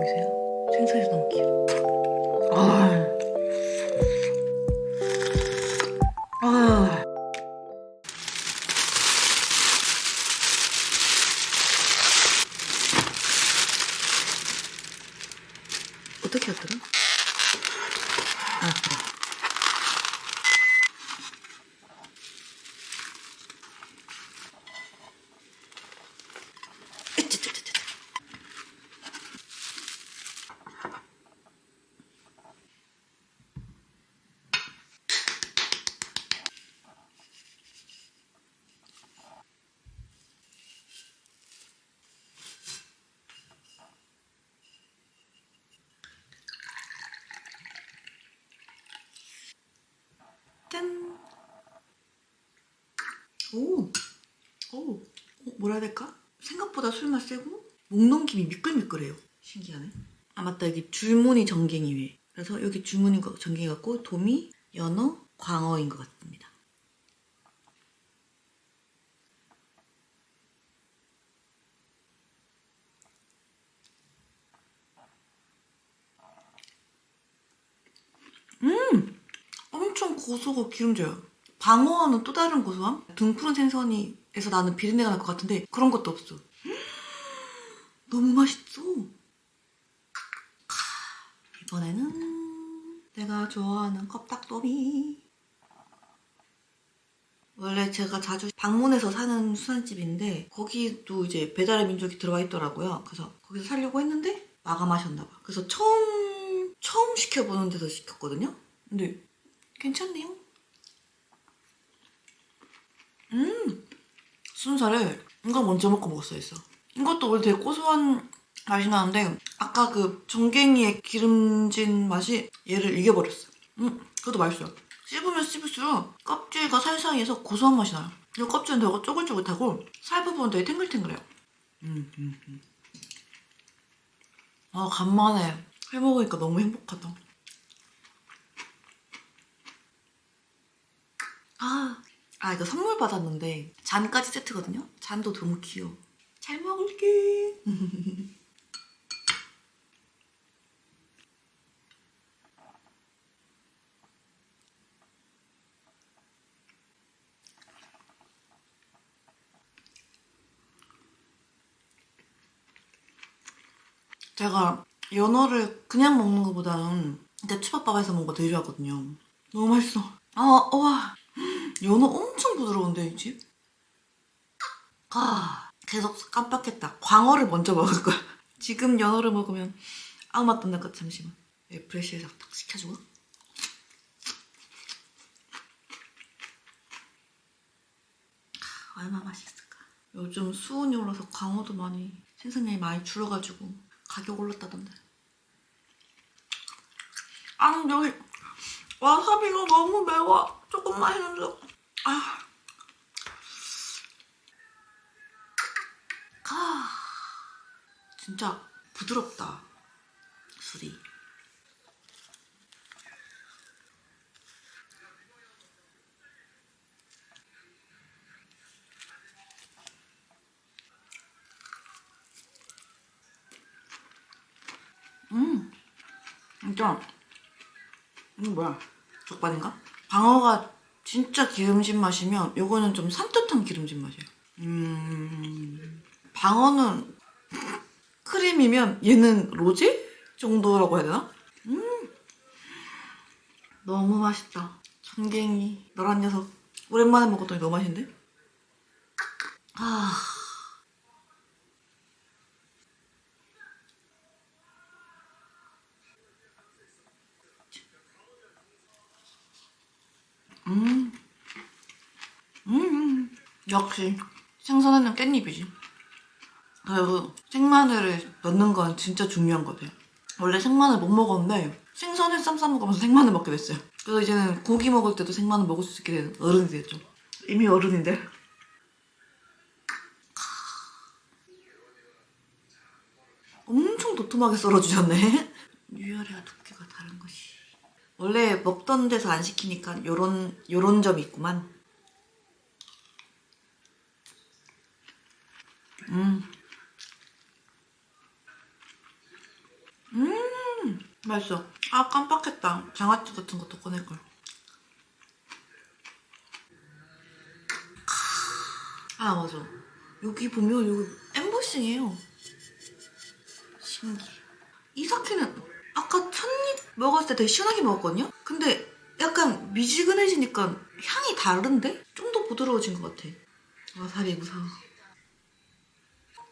보이세요? 생선이 너무 길어. 아, 아. 어떻게 했더라? 아, 그래. 으쯔쯔쯔쯔. 짠. 오, 오, 뭐라 해야 될까? 생각보다 술맛 세고 목 넘김이 미끌미끌해요. 신기하네. 아 맞다, 여기 줄무늬 전갱이회. 그래서 여기 줄무늬 전갱이 같고 도미, 연어, 광어인 것 같습니다. 엄청 고소하고 기름져요. 방어는 또 다른 고소함? 등푸른 생선이에서 나는 비린내가 날 것 같은데 그런 것도 없어. 너무 맛있어. 이번에는 내가 좋아하는 컵닭도미. 원래 제가 자주 방문해서 사는 수산집인데 거기도 이제 배달의 민족이 들어와 있더라고요. 그래서 거기서 살려고 했는데 마감하셨나 봐. 그래서 처음 시켜보는 데서 시켰거든요. 근데 괜찮네요. 순살을 이거 먼저 먹고 먹었어 했어. 이것도 원래 되게 고소한 맛이 나는데 아까 그 전갱이의 기름진 맛이 얘를 이겨버렸어. 그것도 맛있어요. 씹으면 씹을수록 껍질과 살 사이에서 고소한 맛이 나요. 이 껍질은 되게 쪼글쪼글하고 살 부분은 되게 탱글탱글해요. 아 간만에 해먹으니까 너무 행복하다. 이거 선물 받았는데 잔까지 세트거든요? 잔도 너무 귀여워. 잘 먹을게. 제가 연어를 그냥 먹는 것보다는 대추밥밥에서 먹는 거 되게 좋아하거든요. 너무 맛있어. 와. 연어 엄청 부드러운데, 이 집? 계속 깜빡했다. 광어를 먼저 먹을 거야. 지금 연어를 먹으면 아무 맛도 안 날 것 같아. 잠시만. 에프레시에서 딱 시켜주고. 얼마나 맛있을까. 요즘 수온이 올라서 광어도 생산량이 많이 줄어가지고 가격 올랐다던데. 여기 와사비가 너무 매워. 조금만 해줘. 진짜 부드럽다, 술이. 진짜 이거 뭐야? 족발인가? 방어가 진짜 기름진 맛이면 요거는 좀 산뜻한 기름진 맛이에요. 방어는 크림이면 얘는 로제 정도라고 해야 되나? 너무 맛있다. 전갱이 너란 녀석 오랜만에 먹었더니 너무 맛있는데? 아, 역시 생선에는 깻잎이지. 그리고 생마늘을 넣는 건 진짜 중요한 것 같아요. 원래 생마늘 못 먹었는데 생선에 쌈 싸먹으면서 생마늘 먹게 됐어요. 그래서 이제는 고기 먹을 때도 생마늘 먹을 수 있게 된 어른이 됐죠. 이미 어른인데. 엄청 도톰하게 썰어주셨네. 유열이와 두께가 다른 것이. 원래 먹던 데서 안 시키니까 요런 점이 있구만. 맛있어. 아, 깜빡했다. 장아찌 같은 것도 꺼낼걸. 아, 맞아. 여기 보면 여기 엠보싱이에요. 신기해. 이 사케는 아까 첫입 먹었을 때 되게 시원하게 먹었거든요? 근데 약간 미지근해지니까 향이 다른데? 좀 더 부드러워진 것 같아. 와사비 무서워.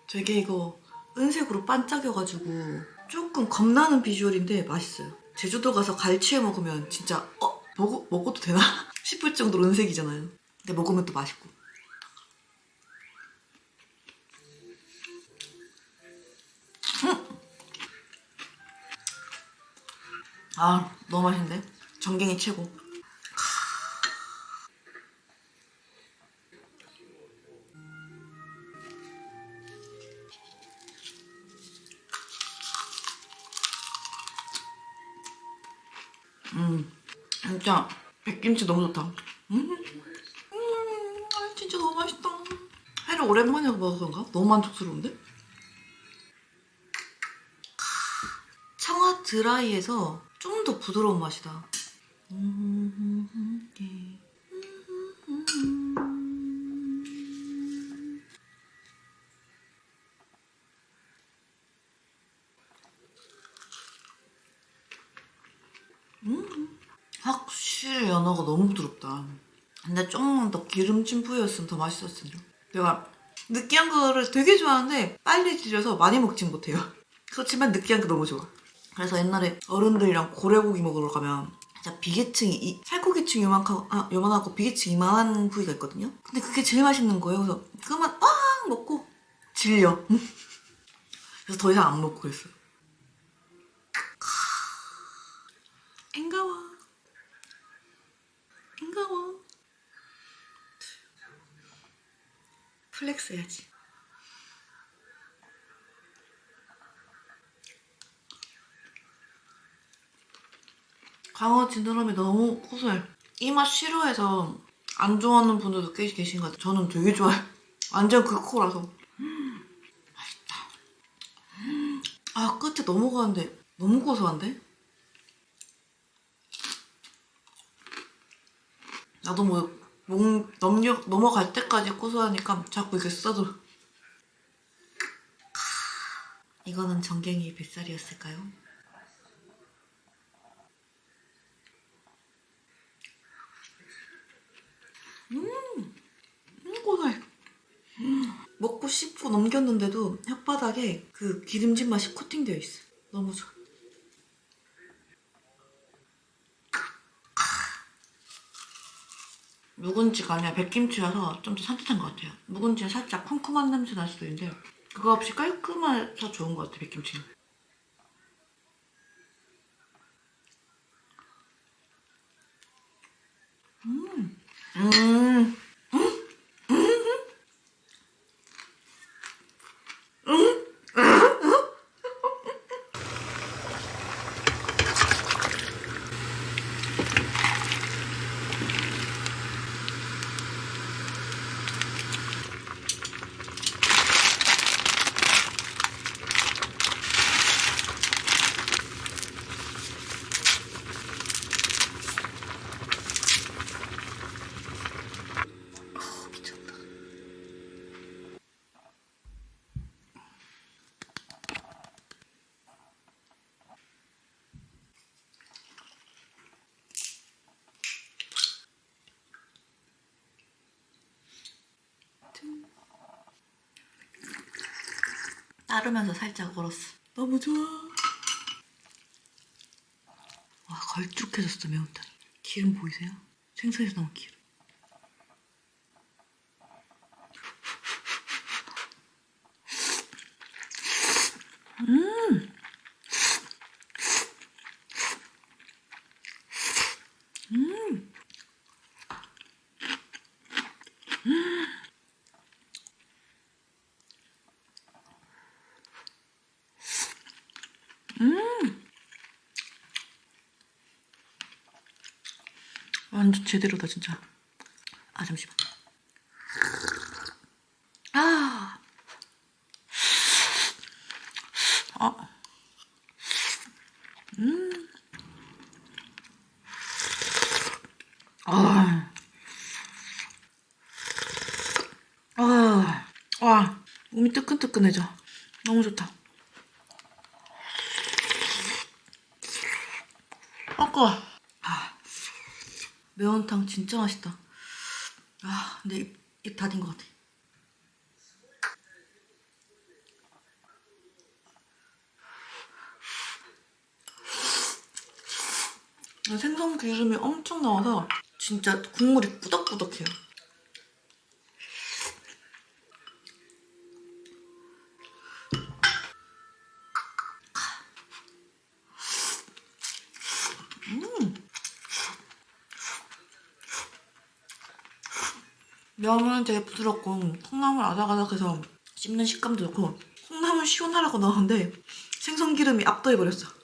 되게 이거 은색으로 반짝여가지고 조금 겁나는 비주얼인데 맛있어요. 제주도 가서 갈치회 먹으면 진짜 먹어도 되나? 싶을 정도로 은색이잖아요. 근데 먹으면 또 맛있고. 아, 너무 맛있는데? 전갱이 최고. 진짜 백김치 너무 좋다. 진짜 너무 맛있다. 회를 오랜만에 먹어서 그런가? 너무 만족스러운데? 청아 드라이에서 좀 더 부드러운 맛이다. 확실히 연어가 너무 부드럽다. 근데 조금만 더 기름진 부위였으면 더 맛있었을 텐데. 내가 느끼한 거를 되게 좋아하는데 빨리 질려서 많이 먹진 못해요. 그렇지만 느끼한 거 너무 좋아. 그래서 옛날에 어른들이랑 고래고기 먹으러 가면 진짜 비계층이 살코기층 요만하고 비계층 이만한 부위가 있거든요. 근데 그게 제일 맛있는 거예요. 그래서 그것만 꽉 먹고 질려. 그래서 더 이상 안 먹고 그랬어요. 앵가워. 앵가워. 플렉스 해야지. 광어 지느러미 너무 고소해. 이 맛 싫어해서 안 좋아하는 분들도 꽤 계신 것 같아요. 저는 되게 좋아해요. 완전 그 코라서. 맛있다. 아, 끝에 넘어가는데 너무 고소한데? 나도 넘어갈 때까지 고소하니까 자꾸 이렇게 써도. 이거는 전갱이 뱃살이었을까요? 고소해. 먹고 씹고 넘겼는데도 혓바닥에 그 기름진 맛이 코팅되어 있어. 너무 좋아. 묵은지가 아니라 백김치라서 좀 더 산뜻한 것 같아요. 묵은지는 살짝 쿰쿰한 냄새 날 수도 있는데 그거 없이 깔끔해서 좋은 것 같아, 백김치는. 음. 미쳤다. 따르면서 살짝 얼었어. 너무 좋아. 와, 걸쭉해졌어, 매운탕. 기름 보이세요? 생선에서 나온 기름. 완전 제대로다, 진짜. 아, 잠시만. 아. 아. 뜨끈뜨끈해져. 너무 좋다. 아까워. 매운탕 진짜 맛있다. 근데 입 닫은 것 같아. 생선 기름이 엄청 나와서 진짜 국물이 꾸덕꾸덕해요. 면은 되게 부드럽고 콩나물 아삭아삭해서 씹는 식감도 좋고 콩나물 시원하라고 나오는데 생선 기름이 압도해버렸어.